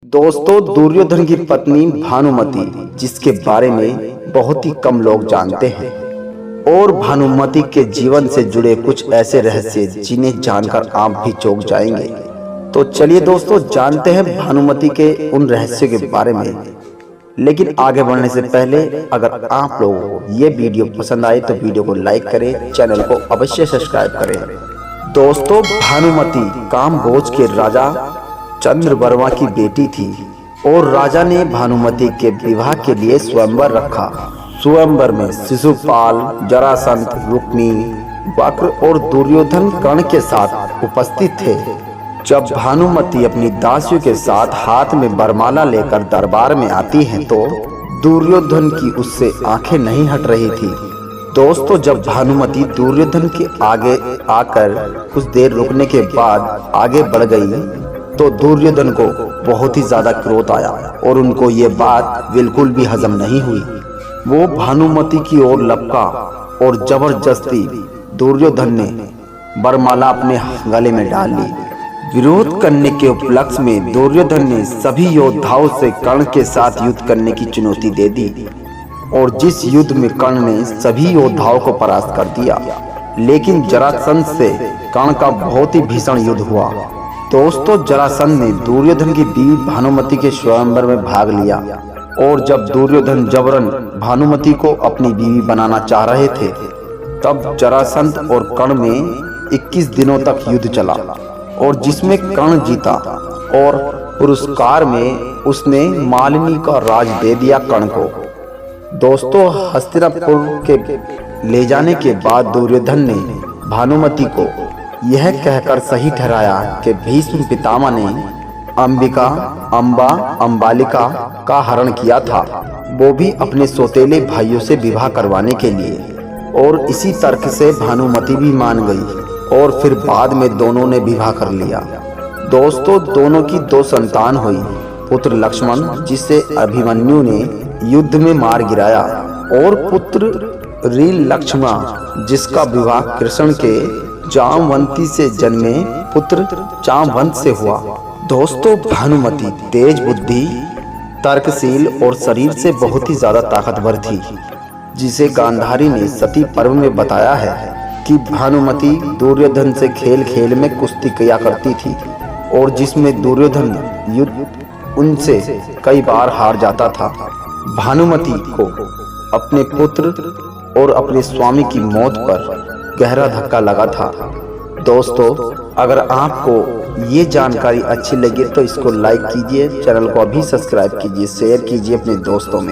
दोस्तों, दुर्योधन की पत्नी भानुमति, जिसके बारे में बहुत ही कम लोग जानते हैं, और भानुमति के जीवन से जुड़े कुछ ऐसे रहस्य जिन्हें जानकर आप भी चौंक जाएंगे। तो चलिए दोस्तों, जानते हैं भानुमति के उन रहस्यों के बारे में। लेकिन आगे बढ़ने से पहले अगर आप लोगों को ये वीडियो पसंद आए तो वीडियो को लाइक करें, चैनल को अवश्य सब्सक्राइब करें। दोस्तों, भानुमति कामभोज के राजा चंद्रवर्मा की बेटी थी और राजा ने भानुमति के विवाह के लिए स्वयंवर रखा। स्वयंवर में शिशुपाल, जरासंध, रुक्मी, वक्र और दुर्योधन कर्ण के साथ उपस्थित थे। जब भानुमति अपनी दासियों के साथ हाथ में वरमाला लेकर दरबार में आती हैं तो दुर्योधन की उससे आंखें नहीं हट रही थी। दोस्तों, जब भानुमति दुर्योधन के आगे आकर कुछ देर रुकने के बाद आगे बढ़ गई तो दुर्योधन को बहुत ही ज्यादा क्रोध आया और उनको ये बात बिल्कुल भी हजम नहीं हुई। वो भानुमति की ओर लपका और जबरदस्ती दुर्योधन ने वरमाला अपने गले में डाल ली। विरोध करने के उपलक्ष्य में दुर्योधन ने सभी योद्धाओं से कर्ण के साथ युद्ध करने की चुनौती दे दी और जिस युद्ध में कर्ण ने सभी योद्धाओं को परास्त कर दिया। लेकिन जरासंध से कर्ण का बहुत ही भीषण युद्ध हुआ। दोस्तों, जरासंध ने दुर्योधन की बीवी भानुमति के स्वयंवर में भाग लिया और जब दुर्योधन जबरन भानुमति को अपनी बीवी बनाना चाह रहे थे तब जरासंध और कर्ण में 21 दिनों तक युद्ध चला और जिसमें कर्ण जीता और पुरस्कार में उसने मालिनी का राज दे दिया कर्ण को। दोस्तों, हस्तिनापुर के ले जाने के बाद दुर्योधन ने भानुमति को यह कहकर सही ठहराया कि भीष्म पितामह ने अंबिका, अंबा, अंबालिका का हरण किया था, वो भी अपने सौतेले भाइयों से विवाह करवाने के लिए। और इसी तर्क से भानुमति भी मान गई और फिर बाद में दोनों ने विवाह कर लिया। दोस्तों, दोनों की 2 संतान हुई, पुत्र लक्ष्मण जिसे अभिमन्यु ने युद्ध में मार गिराया और पुत्र रील लक्ष्मण जिसका विवाह कृष्ण के जामवंती से जन्मे पुत्र जामवंत से हुआ। दोस्तों, भानुमति तेज बुद्धि, तर्कशील और शरीर से बहुत ही ज्यादा ताकतवर थी, जिसे गांधारी ने सती पर्व में बताया है कि भानुमति दुर्योधन से खेल खेल में कुश्ती किया करती थी और जिसमें दुर्योधन युद्ध उनसे कई बार हार जाता था। भानुमति को अपने पुत्र और अपने स्वामी की मौत पर गहरा धक्का लगा था। दोस्तों, अगर आपको ये जानकारी अच्छी लगी तो इसको लाइक कीजिए, चैनल को अभी सब्सक्राइब कीजिए, शेयर कीजिए अपने दोस्तों में।